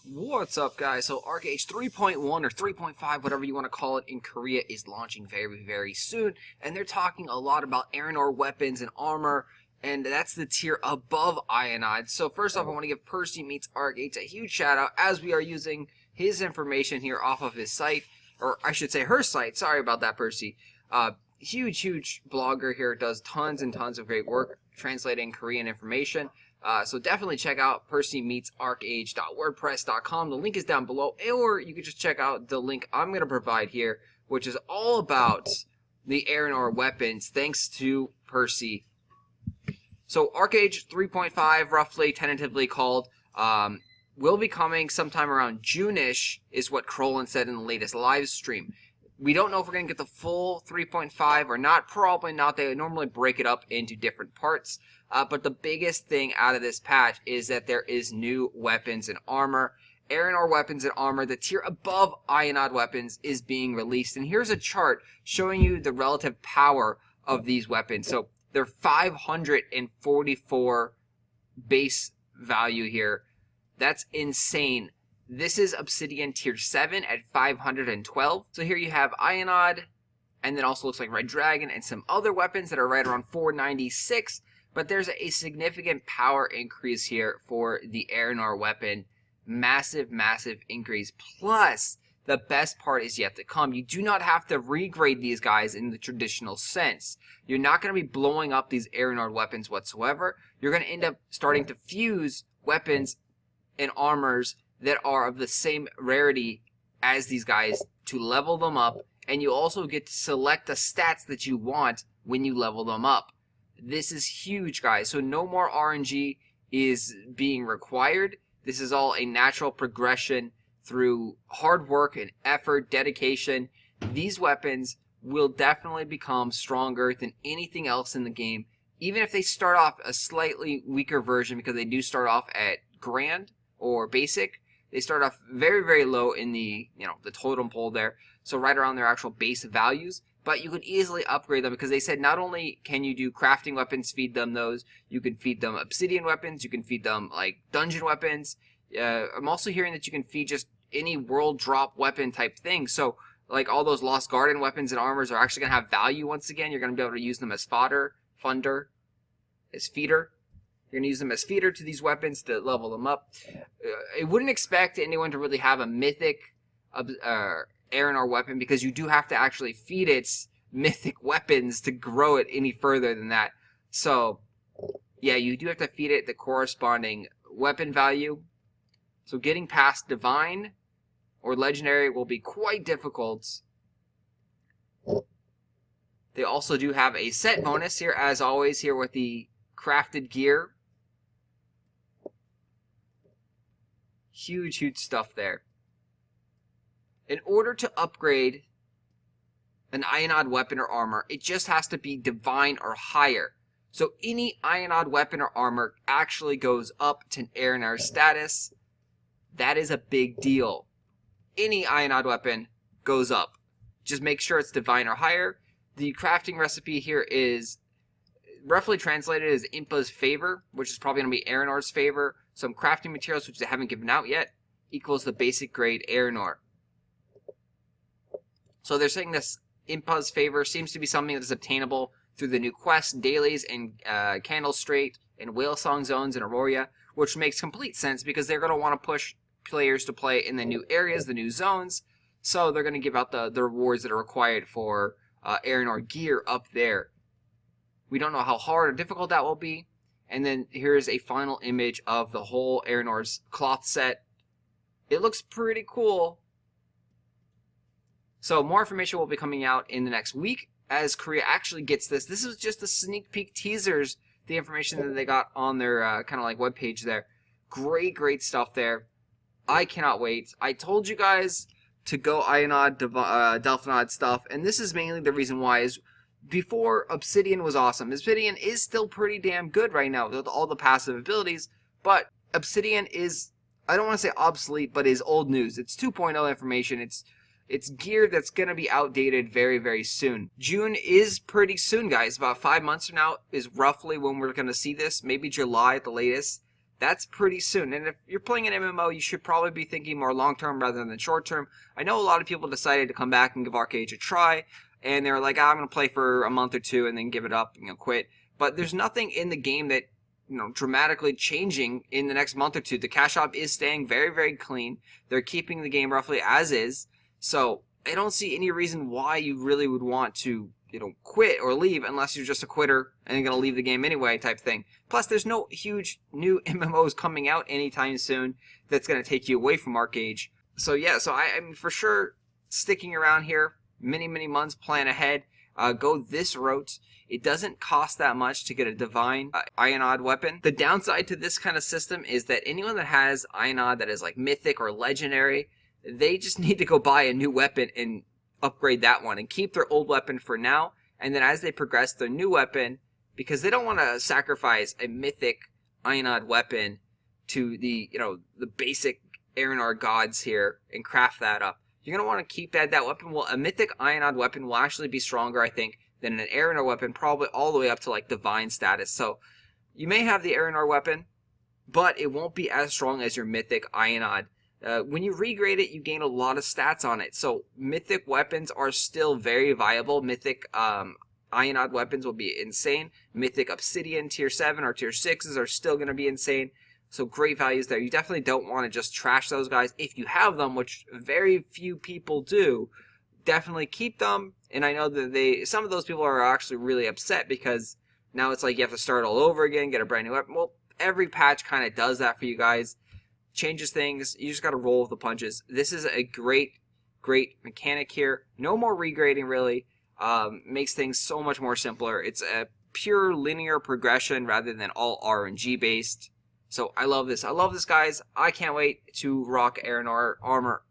What's up, guys? So Archeage 3.1 or 3.5, whatever you want to call it, in Korea is launching very, very soon, and they're talking a lot about Erenor weapons and armor, and that's the tier above Ionide. So first off, I want to give Perceymeetsarcheage a huge shout out, as we are using his information here off of his site, or I should say her site. Sorry about that, Percy. Huge blogger here, does tons and tons of great work translating Korean information. So definitely check out perceymeetsarcheage.wordpress.com. The link is down below, or you can just check out the link I'm going to provide here, which is all about the Erenor weapons, thanks to Percy. So Archeage 3.5, roughly, tentatively called, will be coming sometime around June-ish, is what Crolin said in the latest live stream. We don't know if we're going to get the full 3.5 or not. Probably not. They normally break it up into different parts. But the biggest thing out of this patch is that there is new weapons and armor. Erenor weapons and armor, the tier above Ionide weapons, is being released. And here's a chart showing you the relative power of these weapons. So they're 544 base value here. That's insane. This is Obsidian tier 7 at 512. So here you have Ionide, and then also looks like Red Dragon, and some other weapons that are right around 496. But there's a significant power increase here for the Erenor weapon. Massive increase. Plus, the best part is yet to come. You do not have to regrade these guys in the traditional sense. You're not going to be blowing up these Erenor weapons whatsoever. You're going to end up starting to fuse weapons and armors that are of the same rarity as these guys to level them up, and you also get to select the stats that you want when you level them up. This is huge, guys. So no more RNG is being required. This is all a natural progression through hard work and effort, dedication. These weapons will definitely become stronger than anything else in the game, even if they start off a slightly weaker version, because they do start off at Grand or Basic. They start off very low in the, the totem pole there, so right around their actual base values. But you can easily upgrade them, because they said not only can you do crafting weapons, feed them those, you can feed them obsidian weapons, you can feed them like dungeon weapons. I'm also hearing that you can feed just any world drop weapon type thing. So like all those Lost Garden weapons and armors are actually going to have value once again. You're going to be able to use them as feeder. You're going to use them as feeder to these weapons to level them up. I wouldn't expect anyone to really have a mythic Erenor weapon, because you do have to actually feed its mythic weapons to grow it any further than that. So, yeah, you do have to feed it the corresponding weapon value. So getting past Divine or Legendary will be quite difficult. They also do have a set bonus here, as always, here with the crafted gear. Huge stuff there. In order to upgrade an Ionide weapon or armor, it just has to be Divine or higher. So any Ionide weapon or armor actually goes up to an Erenor status. That is a big deal. Any Ionide weapon goes up. Just make sure it's Divine or higher. The crafting recipe here is roughly translated as Impa's favor, which is probably going to be Erenor's favor. Some crafting materials, which they haven't given out yet, equals the basic grade Erenor. So they're saying this Impa's favor seems to be something that is obtainable through the new quests, dailies, and Candle Strait, and Whale Song zones in Aurora, which makes complete sense, because they're going to want to push players to play in the new areas, the new zones, so they're going to give out the rewards that are required for Erenor gear up there. We don't know how hard or difficult that will be. And then here's a final image of the whole Erenor's cloth set. It looks pretty cool. So more information will be coming out in the next week as Korea actually gets this. This is just the sneak peek teasers, the information that they got on their kind of like webpage there. Great stuff there. I cannot wait. I told you guys to go Ionide, Delphinide stuff, and this is mainly the reason why. Is before, Obsidian was awesome. Obsidian is still pretty damn good right now with all the passive abilities, but Obsidian is, I don't want to say obsolete, but is old news. It's 2.0 information. It's gear that's going to be outdated very soon. June is pretty soon, guys. About 5 months from now is roughly when we're going to see this. Maybe July at the latest. that's pretty soon. And if you're playing an MMO, you should probably be thinking more long-term rather than short-term. I know a lot of people decided to come back and give Archeage a try, and they're like, I'm going to play for a month or two and then give it up and quit. But there's nothing in the game that, dramatically changing in the next month or two. The cash shop is staying very, very clean. They're keeping the game roughly as is. So I don't see any reason why you really would want to quit or leave unless you're just a quitter and you're going to leave the game anyway type thing. Plus, there's no huge new MMOs coming out anytime soon that's going to take you away from Archeage. So yeah, I'm for sure sticking around here many, many months, plan ahead. Go this route. It doesn't cost that much to get a Divine Ionod weapon. The downside to this kind of system is that anyone that has Ionod that is like Mythic or Legendary, they just need to go buy a new weapon and upgrade that one and keep their old weapon for now, and then as they progress their new weapon, because they don't want to sacrifice a Mythic Ionod weapon to the the basic Erenor gods here and craft that up. You're going to want to keep that weapon. Well, a Mythic Ionod weapon will actually be stronger, I think, than an Erenor weapon, probably all the way up to like Divine status. So you may have the Erenor weapon, but it won't be as strong as your Mythic Ionod. When you regrade it, you gain a lot of stats on it. So Mythic weapons are still very viable. Mythic Ionod weapons will be insane. Mythic Obsidian Tier 7 or Tier 6s are still going to be insane. So great values there. You definitely don't want to just trash those guys. If you have them, which very few people do, definitely keep them. And I know that some of those people are actually really upset because now it's like you have to start all over again, get a brand new weapon. Well, every patch kind of does that for you guys. Changes things. You just got to roll with the punches. This is a great mechanic here. No more regrading really. Makes things so much more simpler. It's a pure linear progression rather than all RNG based. So I love this. I love this, guys. I can't wait to rock Erenor armor